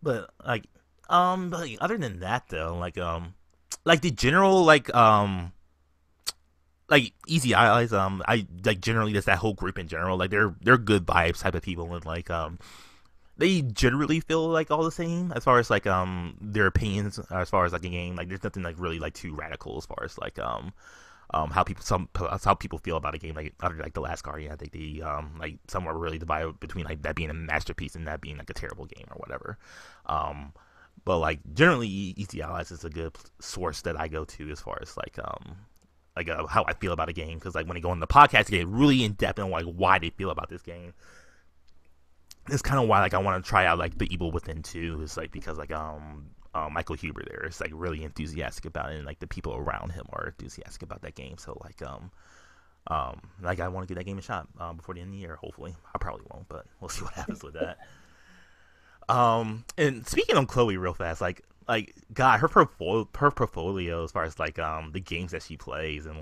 Speaker 1: but like, other than that though, like the general like Easy Allies, I like generally just that whole group in general, like they're good vibes type of people, and like they generally feel like all the same as far as like their opinions as far as like a game. Like there's nothing like really like too radical as far as like how people feel about a game. Like other like The Last Guardian, I think they like some are really divided between like that being a masterpiece and that being like a terrible game or whatever. Um, but like generally, Easy Allies is a good source that I go to as far as like how I feel about a game, because like when they go on the podcast, they get really in depth on like why they feel about this game. It's kind of why like I want to try out like The Evil Within 2, is like because like Michael Huber there is like really enthusiastic about it, and like the people around him are enthusiastic about that game. So like I want to give that game a shot before the end of the year. Hopefully, I probably won't, but we'll see what happens with that. And speaking of Chloe, real fast, like God, her portfolio as far as like the games that she plays, and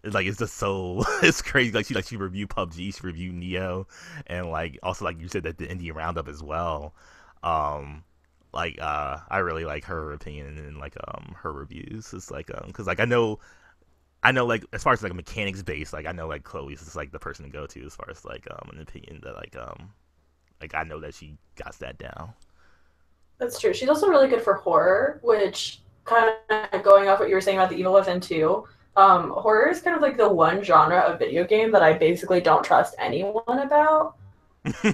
Speaker 1: it's just so it's crazy. Like she reviewed PUBG, she reviewed Neo, and like also like you said that the indie roundup as well. I really like her opinion and like her reviews. It's like because like I know like as far as like mechanics based, like I know like Chloe's is like the person to go to as far as like an opinion that like I know that she got that down.
Speaker 2: That's true. She's also really good for horror, which kind of going off what you were saying about the Evil Within 2. Horror is kind of like the one genre of video game that I basically don't trust anyone about. Which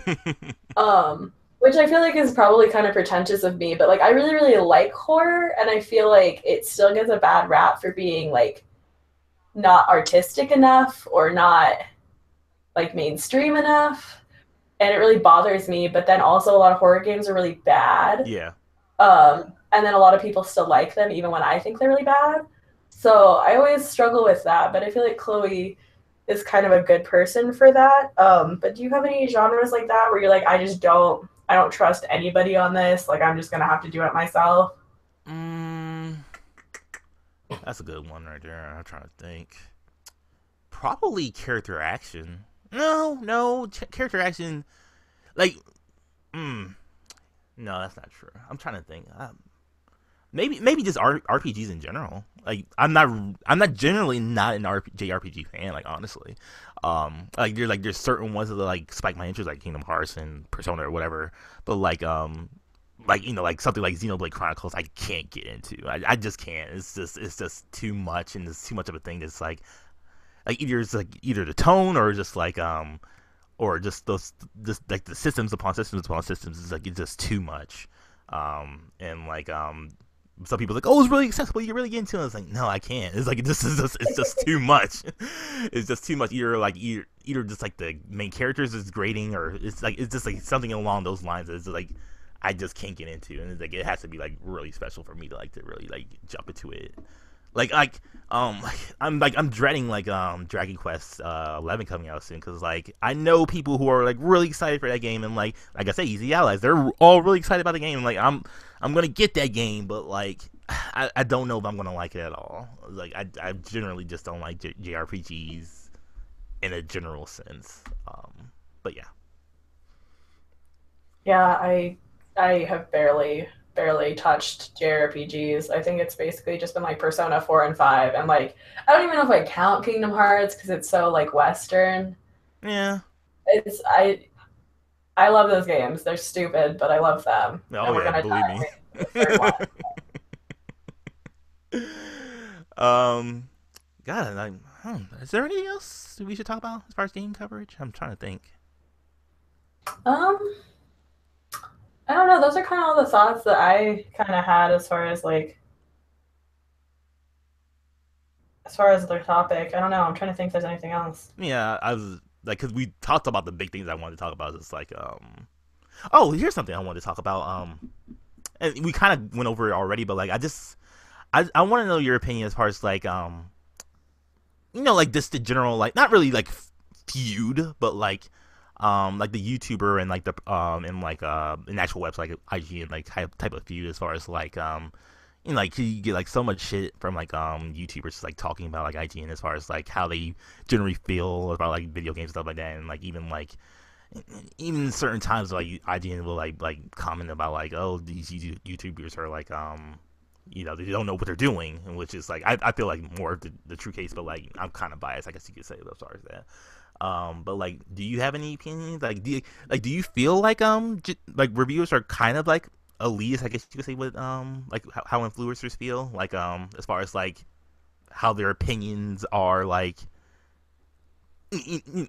Speaker 2: I feel like is probably kind of pretentious of me, but like I really, really like horror, and I feel like it still gets a bad rap for being like not artistic enough or not like mainstream enough. And it really bothers me. But then also a lot of horror games are really bad.
Speaker 1: Yeah.
Speaker 2: And then a lot of people still like them even when I think they're really bad. So I always struggle with that. But I feel like Chloe is kind of a good person for that. But do you have any genres like that where you're like, I don't trust anybody on this. Like I'm just gonna have to do it myself.
Speaker 1: Mm, that's a good one right there. I'm trying to think. Probably character action. No, character action. Like, no, that's not true. I'm trying to think. maybe just RPGs in general. Like I'm not generally not an JRPG fan. Like honestly, there's certain ones that like spike my interest, like Kingdom Hearts and Persona or whatever. But like something like Xenoblade Chronicles, I can't get into. I just can't. It's just too much, and it's too much of a thing. That's like either it's like either the tone or just like or just like the systems upon systems upon systems is like it's just too much. And like some people are like, oh, it's really accessible, you really get into it. It's like, no, I can't. It's like it's just too much. It's just too much. Either just like the main characters is grating, or it's just like something along those lines. It's like I just can't get into, and it's like it has to be like really special for me to really like jump into it. I'm dreading like Dragon Quest 11 coming out soon, because like I know people who are like really excited for that game, and like I say, Easy Allies, they're all really excited about the game. Like I'm gonna get that game, but like I don't know if I'm gonna like it at all. Like I generally just don't like JRPGs in a general sense. But yeah.
Speaker 2: Yeah, I have barely touched JRPGs. I think it's basically just been like Persona 4 and 5, and like I don't even know if I count Kingdom Hearts because it's so like Western.
Speaker 1: Yeah.
Speaker 2: It's I love those games. They're stupid, but I love them.
Speaker 1: Oh
Speaker 2: And we're
Speaker 1: yeah,
Speaker 2: gonna
Speaker 1: believe
Speaker 2: dive
Speaker 1: me.
Speaker 2: into the third one.
Speaker 1: um, God, is there anything else we should talk about as far as game coverage? I'm trying to think.
Speaker 2: Um, I don't know. Those are kind of all the thoughts that I kind of had as far as the topic. I don't know. I'm trying to think if there's anything else.
Speaker 1: Yeah, I was like, because we talked about the big things I wanted to talk about. It's like, oh, here's something I wanted to talk about. And we kind of went over it already, but like, I want to know your opinion as far as like, like just the general, like, not really like feud, but like the YouTuber and like the and like an actual website like IG and like type of feud, as far as like like you get like so much shit from like YouTubers like talking about like IGN as far as like how they generally feel about like video games and stuff like that, and like even certain times like IGN will like comment about like, oh, these YouTubers are like they don't know what they're doing, which is like I feel like more of the true case, but like I'm kind of biased, I guess you could say, as far as that. But like, do you have any opinions? Like, do you feel like like reviewers are kind of like elitist, I guess you could say, with like how influencers feel, like as far as like how their opinions are like.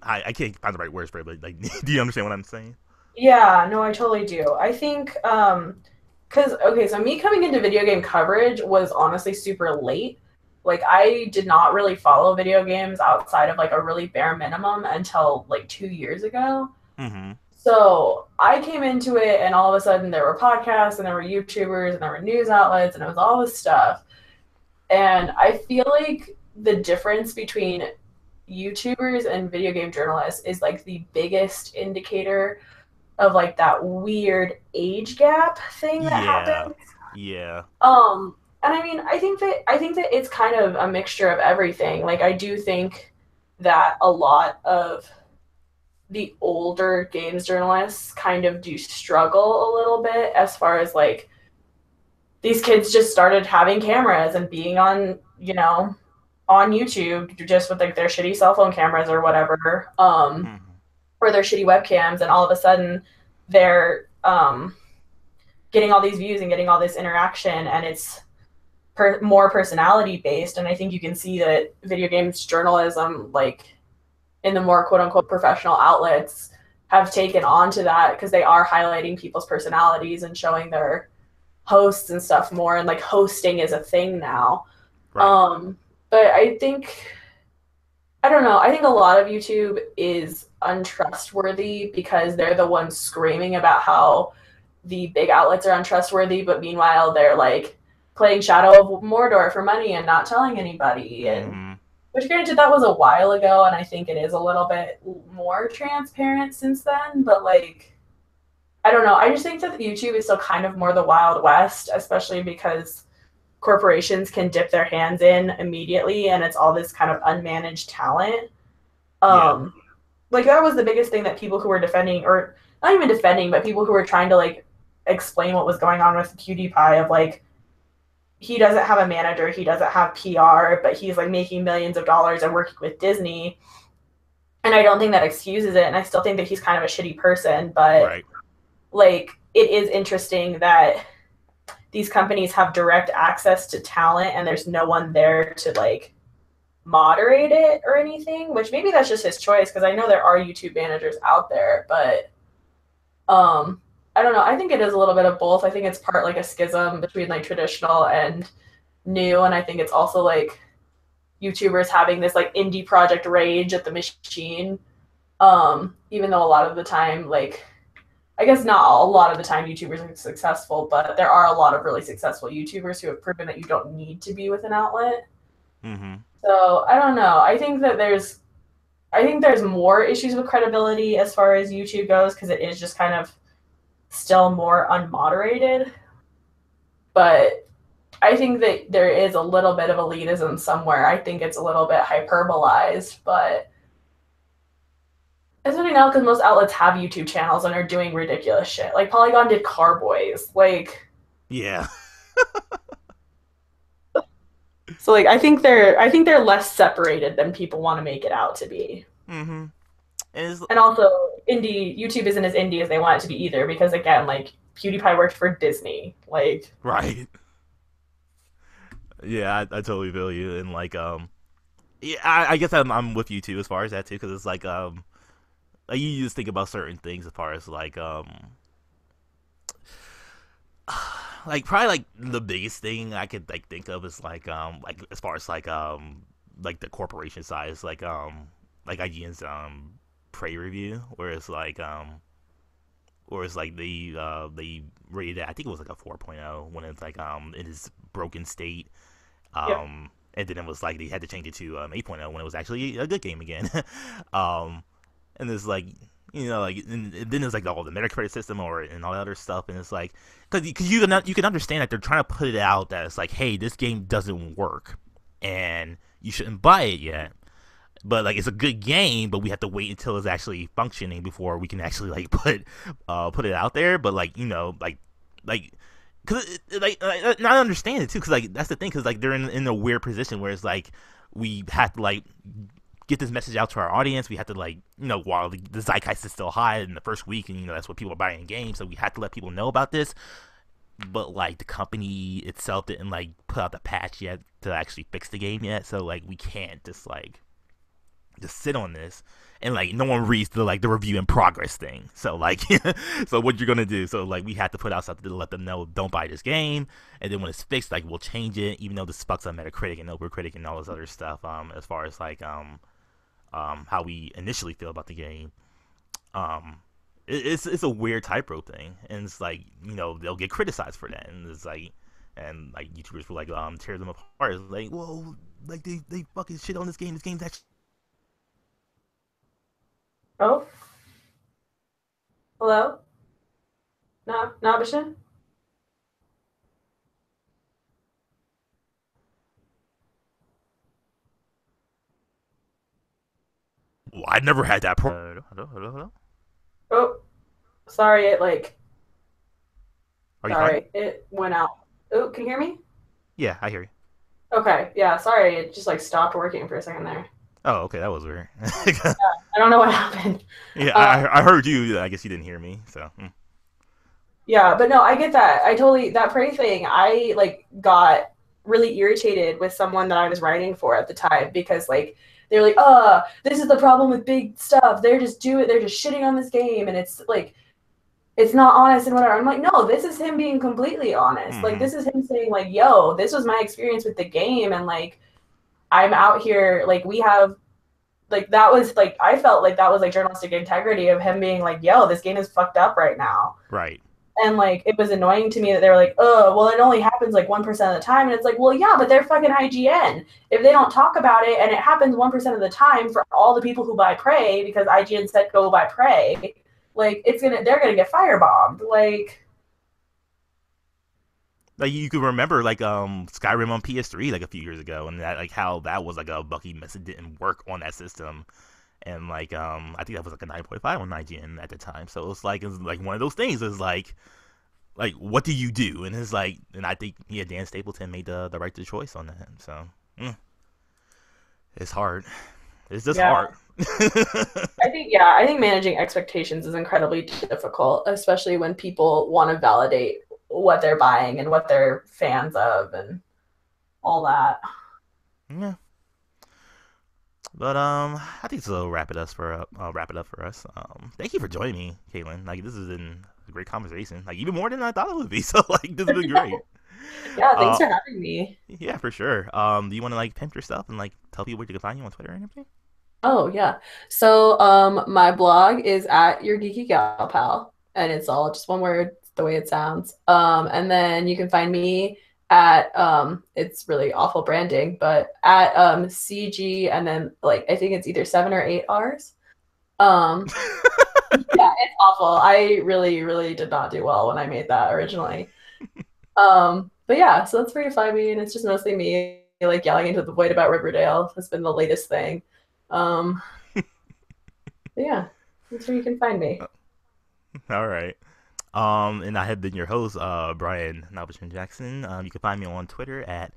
Speaker 1: I can't find the right words for it, but like, do you understand what I'm saying?
Speaker 2: Yeah, no, I totally do. I think because okay, so me coming into video game coverage was honestly super late. Like I did not really follow video games outside of like a really bare minimum until like 2 years ago.
Speaker 1: Mm-hmm.
Speaker 2: So I came into it, and all of a sudden there were podcasts, and there were YouTubers, and there were news outlets, and it was all this stuff. And I feel like the difference between YouTubers and video game journalists is like the biggest indicator of like that weird age gap thing that
Speaker 1: Yeah.
Speaker 2: happens.
Speaker 1: Yeah.
Speaker 2: And I mean, I think that it's kind of a mixture of everything. Like I do think that a lot of the older games journalists kind of do struggle a little bit as far as like these kids just started having cameras and being on YouTube just with like their shitty cell phone cameras or whatever,
Speaker 1: Mm-hmm.
Speaker 2: or their shitty webcams, and all of a sudden they're getting all these views and getting all this interaction, and it's more personality based. And I think you can see that video games journalism, like in the more quote unquote professional outlets, have taken on to that because they are highlighting people's personalities and showing their hosts and stuff more, and like hosting is a thing now.
Speaker 1: Right.
Speaker 2: But I don't know. I think a lot of YouTube is untrustworthy because they're the ones screaming about how the big outlets are untrustworthy, but meanwhile they're like playing Shadow of Mordor for money and not telling anybody. And
Speaker 1: Mm-hmm.
Speaker 2: which, granted, that was a while ago, and I think it is a little bit more transparent since then. But like, I don't know. I just think that YouTube is still kind of more the Wild West, especially because corporations can dip their hands in immediately, and it's all this kind of unmanaged talent.
Speaker 1: Yeah.
Speaker 2: Like that was the biggest thing that people who were defending, or not even defending, but people who were trying to like explain what was going on with PewDiePie, of like he doesn't have a manager, he doesn't have PR, but he's like making millions of dollars and working with Disney. And I don't think that excuses it. And I still think that he's kind of a shitty person, but
Speaker 1: Right.
Speaker 2: like it is interesting that these companies have direct access to talent and there's no one there to like moderate it or anything, which maybe that's just his choice because I know there are YouTube managers out there, but I don't know. I think it is a little bit of both. I think it's part like a schism between like traditional and new, and I think it's also like YouTubers having this like indie project rage at the machine. Even though a lot of the time, like I guess not a lot of the time YouTubers are successful, but there are a lot of really successful YouTubers who have proven that you don't need to be with an outlet.
Speaker 1: Mm-hmm.
Speaker 2: So I don't know. I think there's more issues with credibility as far as YouTube goes because it is just kind of still more unmoderated. But I think that there is a little bit of elitism somewhere. I think it's a little bit hyperbolized, but especially now because most outlets have YouTube channels and are doing ridiculous shit. Like Polygon did Carboys. Like
Speaker 1: Yeah.
Speaker 2: so like I think they're less separated than people want to make it out to be.
Speaker 1: Mm-hmm. And it's,
Speaker 2: And also indie YouTube isn't as indie as they want it to be either because again, like PewDiePie worked for Disney. Like
Speaker 1: right. Yeah, I totally feel you. And like, yeah, I guess I'm with you too as far as that too, because it's like you just think about certain things as far as like probably like the biggest thing I could like think of is like as far as like the corporation size like IGN's Prey review where it's like they rated it, I think it was like a 4.0 when it's like in its broken state.
Speaker 2: yep.
Speaker 1: And then it was like they had to change it to 8.0 when it was actually a good game again. um and it's like like and then there's like all the Metacritic system or and all that other stuff, and it's like because you can understand that they're trying to put it out that it's like, hey, this game doesn't work and you shouldn't buy it yet, but like it's a good game, but we have to wait until it's actually functioning before we can actually like put it out there. But like like because and I understand it too, because like that's the thing, because like they're in a weird position where it's like we have to like get this message out to our audience. We have to like while the zeitgeist is still high in the first week, and that's what people are buying in games, so we have to let people know about this. But like the company itself didn't like put out the patch yet to actually fix the game yet, so like we can't just sit on this, and like no one reads the review in progress thing. So like so what you're gonna do, so like we have to put out something to let them know don't buy this game, and then when it's fixed, like we'll change it, even though this fucks on Metacritic and Overcritic and all this other stuff, as far as like how we initially feel about the game. It's a weird tightrope thing, and it's like they'll get criticized for that, and it's like and like YouTubers will like tear them apart. It's like, whoa, like they fucking shit on this game. This game's actually
Speaker 2: Oh, hello? Nabeshin?
Speaker 1: well, I never had that problem. Hello.
Speaker 2: Oh, sorry, it like
Speaker 1: Are you fine?
Speaker 2: sorry, it went out. Oh, can you hear me?
Speaker 1: Yeah, I hear you.
Speaker 2: Okay, yeah, sorry, it just like stopped working for a second there.
Speaker 1: Oh, okay, that was weird.
Speaker 2: I don't know what happened.
Speaker 1: Yeah,
Speaker 2: Uh,
Speaker 1: I heard you. I guess you didn't hear me. So
Speaker 2: yeah, but no, I get that. I totally that prey thing. I like got really irritated with someone that I was writing for at the time because like they were like, this is the problem with big stuff. They're just shitting on this game and it's like it's not honest and whatever. I'm like, no, this is him being completely honest. Like
Speaker 1: mm-hmm.
Speaker 2: this is him saying like, yo, this was my experience with the game and like I'm out here like we have like that was like I felt like that was like journalistic integrity of him being like, yo, this game is fucked up right now.
Speaker 1: Right.
Speaker 2: And like it was annoying to me that they were like, oh, well, it only happens like 1% of the time. And it's like, well, yeah, but they're fucking IGN. If they don't talk about it and it happens 1% of the time for all the people who buy Prey because IGN said go buy Prey, like they're gonna get firebombed.
Speaker 1: Like you could remember like Skyrim on PS3 like a few years ago, and that like how that was like a buggy mess. It didn't work on that system, and like I think that was like a 9.5 on IGN at the time. So it's like one of those things. Is like like what do you do? And it's like, and I think yeah, Dan Stapleton made the right choice on that. So mm, it's hard. It's just
Speaker 2: Yeah.
Speaker 1: hard.
Speaker 2: I think managing expectations is incredibly difficult, especially when people want to validate what they're buying and what they're fans of and all that.
Speaker 1: Yeah. But I think this will wrap it up for us. Thank you for joining me, Caitlin. Like this has been a great conversation. Like even more than I thought it would be. So like this has been great.
Speaker 2: Yeah, thanks
Speaker 1: Uh,
Speaker 2: for having me.
Speaker 1: yeah, for sure. Do you want to like pimp yourself and like tell people where you can find you on Twitter and everything?
Speaker 2: Oh yeah. So my blog is at your geeky gal pal, and it's all just one word, the way it sounds. And then you can find me at it's really awful branding, but at CG, and then like I think it's either 7 or 8 R's. Um yeah, it's awful. I really, really did not do well when I made that originally. But yeah, so that's where you find me, and it's just mostly me like yelling into the void about Riverdale has been the latest thing. Um but yeah, that's where you can find me.
Speaker 1: All right. And I have been your host, Brian Nabeshin Jackson. You can find me on Twitter at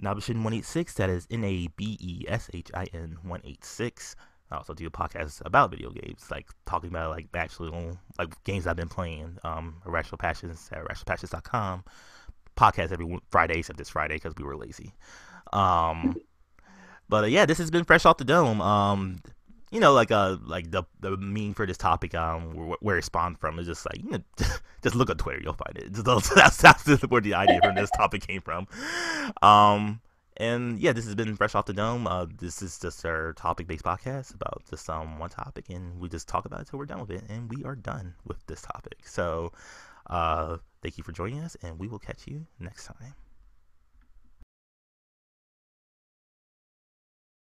Speaker 1: Nabeshin186. That is Nabeshin186. I also do a podcast about video games, like talking about like actual like games I've been playing. Irrational Passions at irrationalpassions.com. Podcast every Friday except this Friday because we were lazy. Um, but yeah, this has been Fresh Off the Dome. Like the meme for this topic, where it spawned from is just like just look at Twitter, you'll find it. That's where the idea from this topic came from. And yeah, this has been Fresh Off the Dome. This is just our topic-based podcast about just one topic, and we just talk about it till we're done with it, and we are done with this topic. So, thank you for joining us, and we will catch you next time.